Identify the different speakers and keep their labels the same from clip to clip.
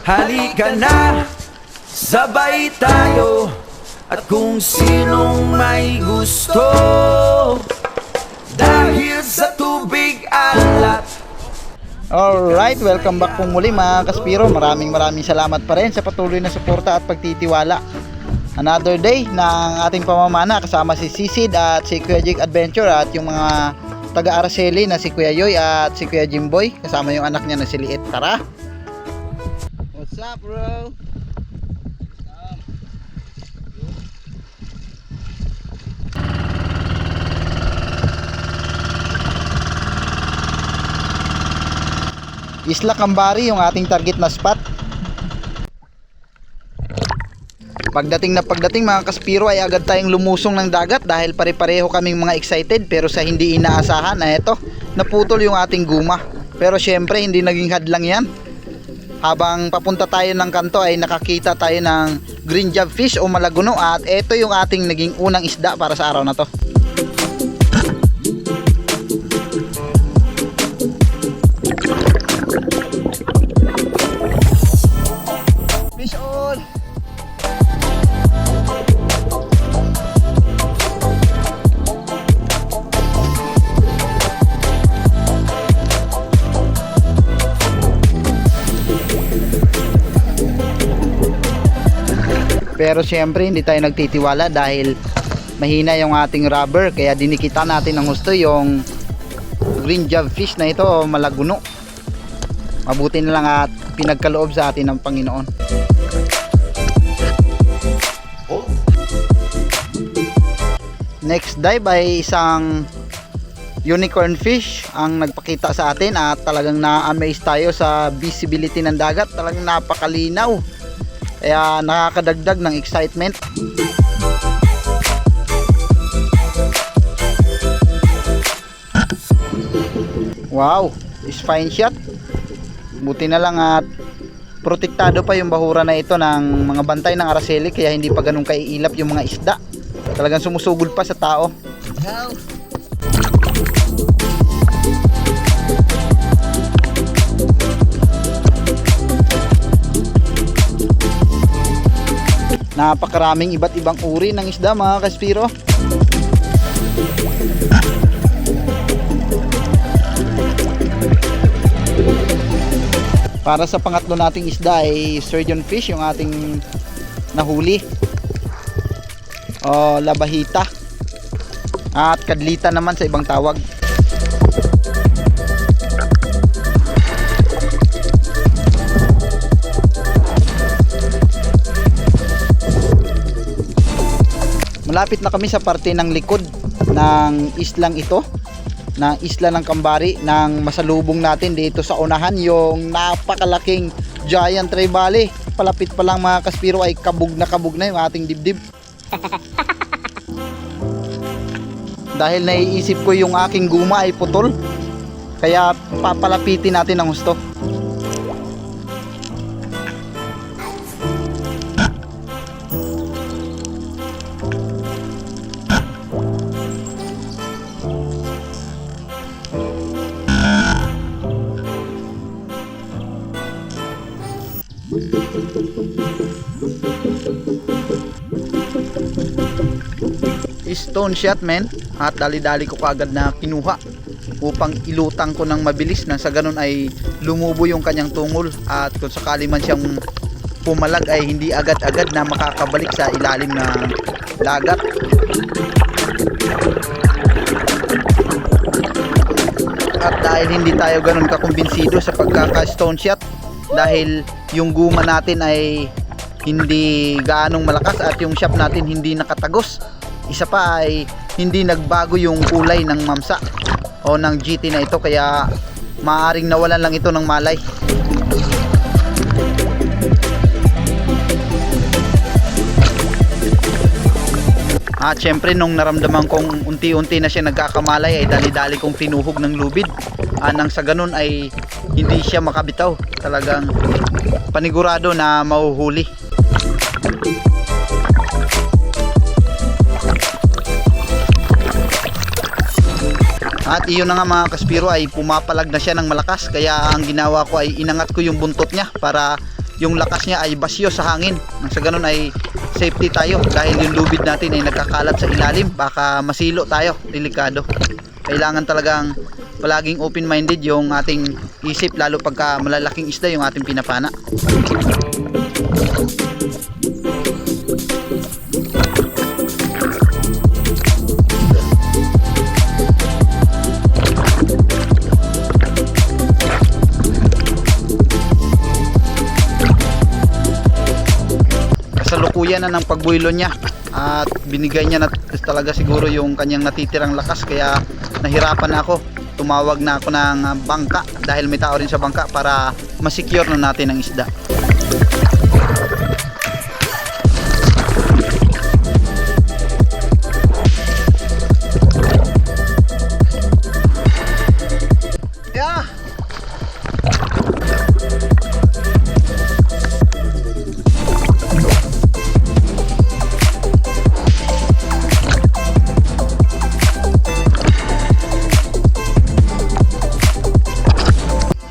Speaker 1: Halika na, sabay tayo. At kung sinong may gusto, dahil sa tubig alat.
Speaker 2: Alright, welcome back po muli mga Kaspiro. Maraming salamat pa rin sa patuloy na suporta at pagtitiwala. Another day ng ating pamamana kasama si Sisid at si Kuya Jake Adventure at yung mga taga-Araceli na si Kuya Yoy at si Kuya Jimboy kasama yung anak niya na si Liit. Tara! What's up, bro? Isla Cambari yung ating target na spot. Pagdating mga Kaspiro ay agad tayong lumusong ng dagat dahil pare-pareho kaming mga excited, pero sa hindi inaasahan na eto, naputol yung ating guma. Pero syempre hindi naging hadlang yan. Habang papunta tayo ng kanto ay nakakita tayo ng green job fish o malaguno at eto yung ating naging unang isda para sa araw na to. Fish on! Pero syempre hindi tayo nagtitiwala dahil mahina yung ating rubber, kaya dinikita natin ng gusto yung green job fish na ito o malaguno. Mabuti na lang at pinagkaloob sa atin ng Panginoon. Next dive ay isang unicorn fish ang nagpakita sa atin at talagang na-amaze tayo sa visibility ng dagat. Talagang napakalinaw, kaya nakakadagdag ng excitement. Wow, is fine shot. Buti na lang at protektado pa yung bahura na ito ng mga bantay ng Araceli, kaya hindi pa ganun kaiilap yung mga isda. Talagang sumusugod pa sa tao. Napakaraming iba't ibang uri ng isda mga Kaspiro. Para sa pangatlo nating isda ay sturgeon fish yung ating nahuli, o labahita at kadlita naman sa ibang tawag. Malapit na kami sa parte ng likod ng islang ito, ng isla ng Cambari, ng masalubong natin dito sa unahan yung napakalaking giant trevally. Palapit pa lang mga Kaspiro ay kabog na yung ating dibdib. Dahil naiisip ko yung aking guma ay putol, kaya papalapitin natin ng gusto. Stone shot men, at dali-dali ko kaagad na kinuha upang ilutang ko ng mabilis na sa ganun ay lumubo yung kanyang tungol, at kung sakali man siyang pumalag ay hindi agad-agad na makakabalik sa ilalim ng dagat. At dahil hindi tayo ganun kakumbinsido sa pagkaka-stone shot, dahil yung guma natin ay hindi gaanong malakas at yung shop natin hindi nakatagos, isa pa ay hindi nagbago yung kulay ng mamsa o ng GT na ito, kaya maaaring nawalan lang ito ng malay. At syempre nung naramdaman kong unti-unti na siya nagkakamalay ay dali-dali kong tinuhog ng lubid, nang sa ganun ay hindi siya makabitaw. Talagang panigurado na mahuhuli. At iyon na nga mga Kaspiro, ay pumapalag na siya ng malakas, kaya ang ginawa ko ay inangat ko yung buntot niya para yung lakas niya ay basyo sa hangin. Nang sa ganun ay safety tayo dahil yung lubid natin ay nagkakalat sa ilalim, baka masilo tayo, delikado. Kailangan talagang palaging open-minded yung ating isip, lalo pagka malalaking isda yung ating pinapana. Kasalukuyan na ng pagbuilo niya at binigay niya na talaga siguro yung kanyang natitirang lakas, kaya nahirapan na ako. Tumawag na ako ng bangka dahil may tao rin sa bangka para masecure na natin ang isda. Yeah.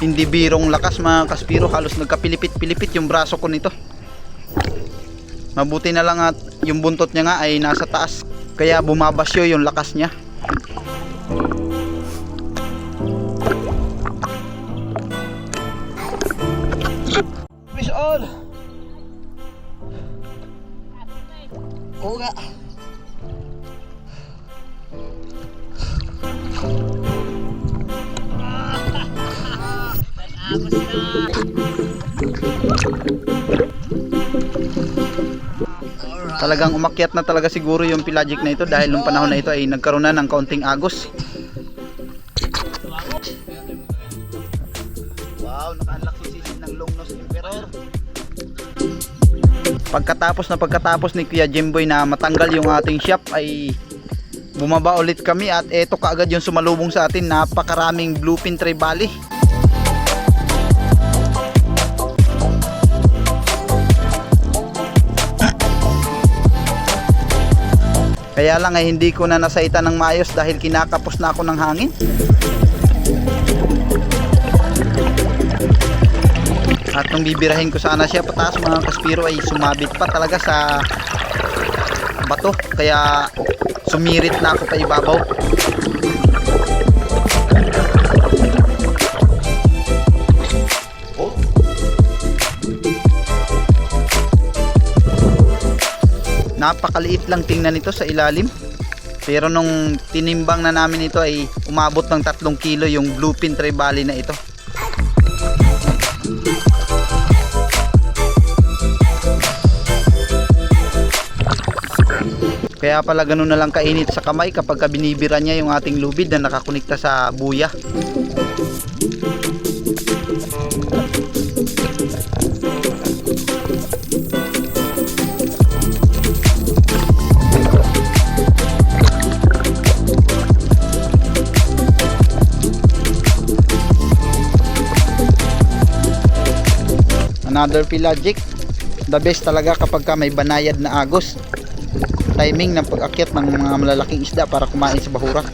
Speaker 2: Hindi birong lakas mga kaspiro, halos nagkapilipit-pilipit yung braso ko nito. Mabuti na lang at yung buntot niya nga ay nasa taas, kaya bumabasyo yung lakas niya. Fish on! Oo nga. Talagang umakyat na talaga siguro yung pelagic na ito dahil nung panahon na ito ay nagkaroon na ng kaunting agos. Wow, naka-unlock si Sisid ng long nose emperor. Pagkatapos ni Kuya Jimboy na matanggal yung ating shop ay bumaba ulit kami at eto kaagad yung sumalubong sa atin, napakaraming bluefin trevally. Kaya lang ay hindi ko na nasaita ng maayos dahil kinakapos na ako ng hangin. At nung bibirahin ko sana siya pataas mga kaspiro ay sumabit pa talaga sa bato, kaya sumirit na ako pa ibabaw. Napakaliit lang tingnan nito sa ilalim, pero nung tinimbang na namin ito ay umabot ng 3 kilo yung bluefin trevally na ito. Kaya pala ganun na lang kainit sa kamay kapag binibira niya yung ating lubid na nakakonekta sa buya. Another pelagic. The best talaga kapag may banayad na agos. Timing ng pag-akyat ng mga malalaking isda para kumain sa bahura.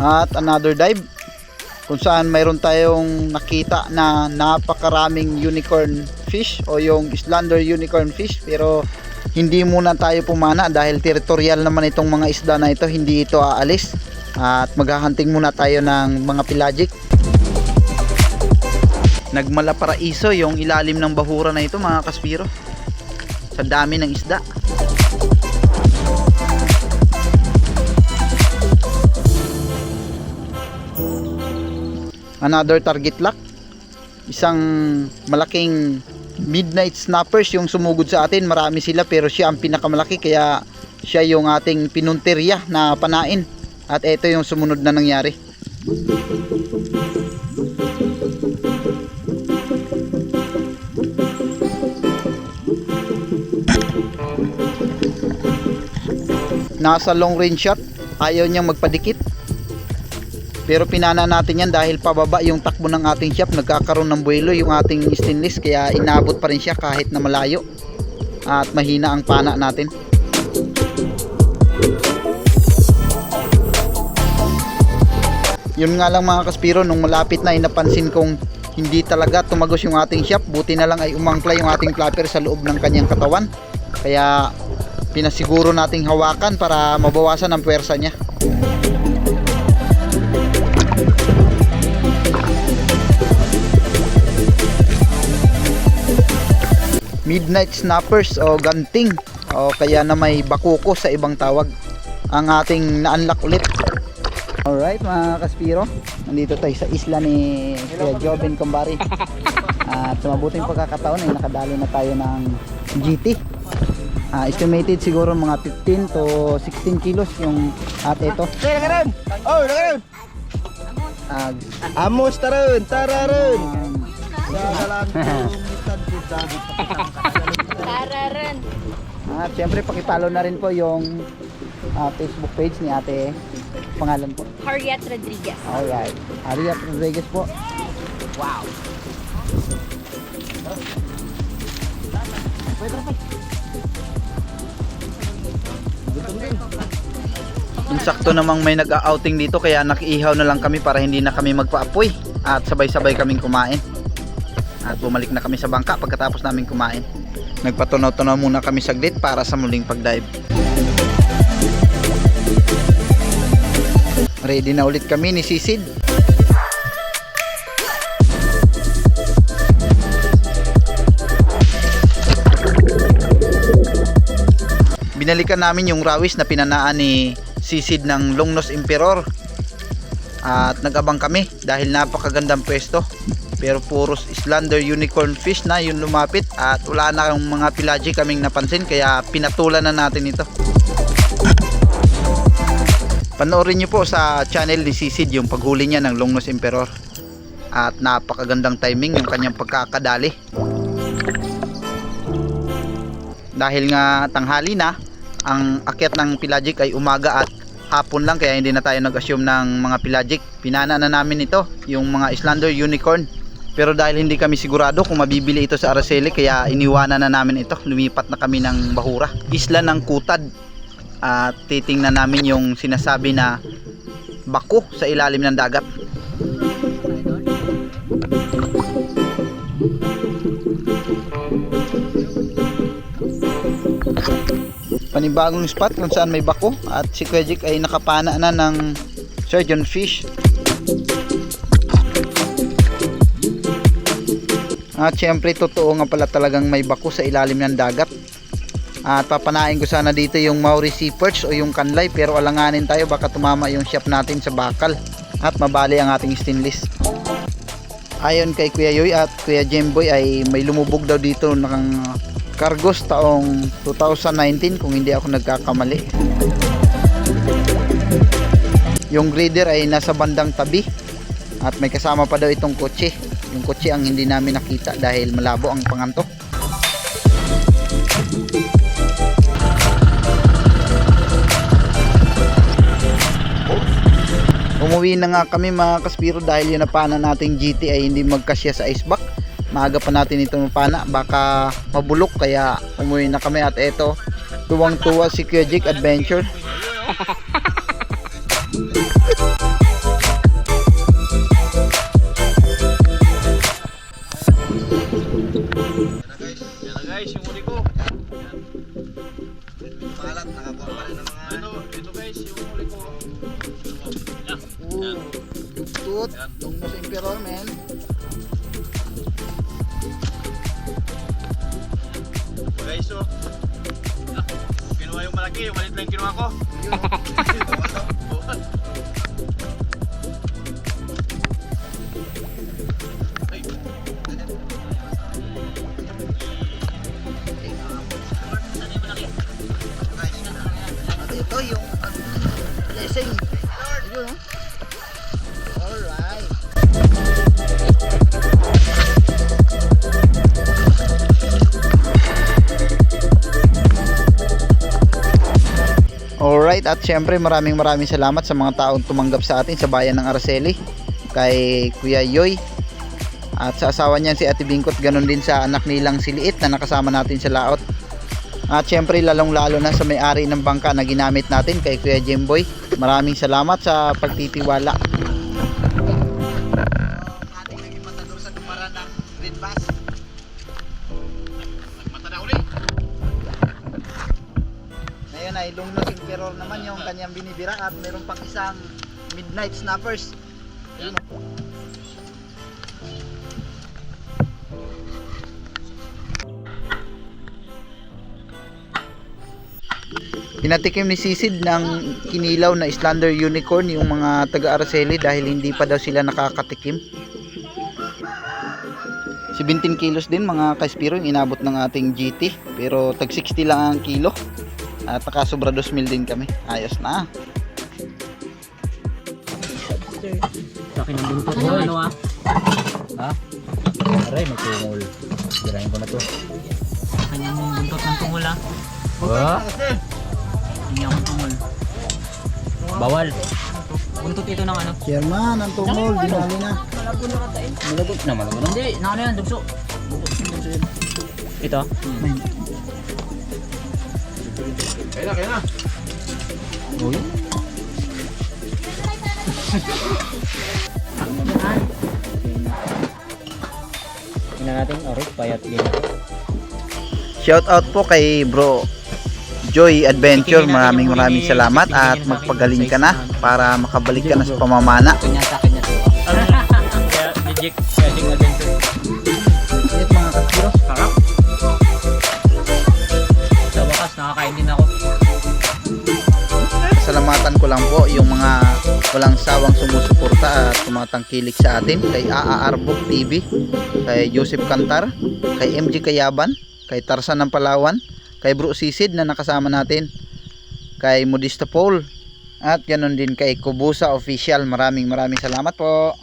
Speaker 2: At another dive kung saan mayroon tayong nakita na napakaraming unicorn fish o yung Islander unicorn fish, pero hindi muna tayo pumana dahil territorial naman itong mga isda na ito, hindi ito aalis. At maghahunting muna tayo ng mga pelagic. Nagmalaparaiso yung ilalim ng bahura na ito mga kaspiro, sa dami ng isda. Another target lock, isang malaking midnight snappers yung sumugod sa atin. Marami sila pero siya ang pinakamalaki, kaya siya yung ating pinunteriya na panain. At ito yung sumunod na nangyari. Nasa long range shot, ayaw niyang magpadikit. Pero pinana natin yan dahil pababa yung takbo ng ating shop. Nagkakaroon ng buwelo yung ating stainless, kaya inabot pa rin siya kahit na malayo. At mahina ang pana natin. Yun nga lang mga kaspiro, nung malapit na ay napansin kong hindi talaga tumagos yung ating shop. Buti na lang ay umangkla yung ating flapper sa loob ng kanyang katawan. Kaya pinasiguro nating hawakan para mabawasan ang puwersa niya. Midnight snappers o ganting o kaya na may bakuko sa ibang tawag ang ating na-unlock ulit. Alright mga kaspiro, nandito tayo sa isla ni Kuya Joven Kumbari. At sa mabuting pagkakataon ay nakadali na tayo ng GT. Estimated siguro mga 15 to 16 kilos yung ate ito.
Speaker 1: Oh, nakaroon! Amos taron, tararon!
Speaker 3: Tararan.
Speaker 2: At syempre pakipollow na rin po yung Facebook page ni ate. Pangalan po?
Speaker 3: Harriet Rodriguez.
Speaker 2: Alright, Harriet Rodriguez po.
Speaker 3: Wow.
Speaker 2: Insakto namang may nag-outing dito kaya nakiihaw na lang kami para hindi na kami magpaapoy at sabay-sabay kaming kumain. At bumalik na kami sa bangka pagkatapos namin kumain. Nagpatunaw-tunaw muna kami saglit para sa muling pagdive. Ready na ulit kami ni Sisid. Binalikan namin yung rawis na pinanaan ni Sisid ng Longnose Emperor. At nag-abang kami dahil napakagandang pwesto. Pero puros Islander unicorn fish na yung lumapit at wala na ng mga pelagic kaming napansin kaya pinatulan na natin ito. Panoorin nyo po sa channel ni Sisid yung paghuli niya ng Longnose Emperor. At napakagandang timing yung kanyang pagkakadali. Dahil nga tanghali na, ang akyat ng pelagic ay umaga at hapon lang kaya hindi na tayo nag-assume ng mga pelagic. Pinana na namin ito, yung mga Islander unicorn. Pero dahil hindi kami sigurado kung mabibili ito sa Araceli kaya iniwanan na namin ito. Lumipat na kami ng Bahura, isla ng Kutad. At titingnan namin yung sinasabi na bako sa ilalim ng dagat. Panibagong spot kung saan may bako at si Kuya Jik ay nakapana na ng surgeon fish. At syempre totoo nga pala talagang may bako sa ilalim ng dagat. At papanain ko sana dito yung Maori Sea Perch o yung kanlay pero alanganin tayo baka tumama yung shop natin sa bakal at mabali ang ating stainless. Ayon kay Kuya Yoy at Kuya Jemboy ay may lumubog daw dito ng Cargos taong 2019 kung hindi ako nagkakamali. Yung grader ay nasa bandang tabi at may kasama pa daw itong kotse. Yung kotse ang hindi namin nakita dahil malabo ang pangantok. Umuwi na nga kami mga kaspiro dahil yung napana nating GT ay hindi magkasya sa iceback. Maaga pa natin ito mapana, baka mabulok kaya umuwi na kami at eto, tuwang-tuwa si Kuya Jik Adventure.
Speaker 4: Guys, yung uli ko. Malat, nakakuha pa rin ng mga ito guys, yung uli ko.
Speaker 2: Dugtut, Longnose Emperor men.
Speaker 4: Guys, so kinuha yung malaki, yung malit lang kinuha ko.
Speaker 2: Ito yung blessing. Ayun, oh. Alright. Alright, at syempre maraming salamat sa mga taong tumanggap sa atin sa bayan ng Araceli. Kay Kuya Yoy at sa asawa niyan si Ate Bingkot, ganun din sa anak nilang si Liit na nakasama natin sa laot. At syempre lalong lalo na sa may-ari ng bangka na ginamit natin kay Kuya Jemboy. Maraming salamat sa pagtitiwala. ay long nose emperor naman yung kanyang binibira at meron pang isang midnight snappers. Ayun. Pinatikim ni Sisid ng kinilaw na Islander Unicorn yung mga taga-Araceli dahil hindi pa daw sila nakakatikim. 17 kilos din mga kaspiro yung inabot ng ating GT, pero tag 60 lang ang kilo at nakasobra 2,000 din kami. Ayos na.
Speaker 5: Laki ng buntot mo, ano ah? Ha? Aray, may tungol. Girahin ko na to. Laki ng buntot ng tungol ah. Hindi akong tungol. Bawal. Buntot ito ng ano?
Speaker 2: Chairman, ang tungol, dinali na.
Speaker 5: Malagot na, malagot. Hindi, nakano yan, dugso. Dugso yun. Ito?
Speaker 4: Kaya na.
Speaker 2: Uy.
Speaker 5: Tingnan natin, orig, payat din.
Speaker 2: Shout out po kay Bro Joy Adventure. Maraming salamat at magpagaling ka na para makabalik ka na sa pamamana.
Speaker 5: Ito niya sa akin niya. Kaya, reject, heading adventure.
Speaker 2: Ulit mga kaspiro.
Speaker 5: Sarap. Sa wakas, nakakain din ako.
Speaker 2: Salamatan ko lang po yung mga walang sawang sumusuporta at tumatangkilik sa atin, kay Aarbok TV, kay Joseph Cantar, kay MG Kayaban, kay Tarzan ng Palawan, kay Bro Sisid na nakasama natin, kay Modista Paul, at ganon din kay Kubusa Official. Maraming salamat po.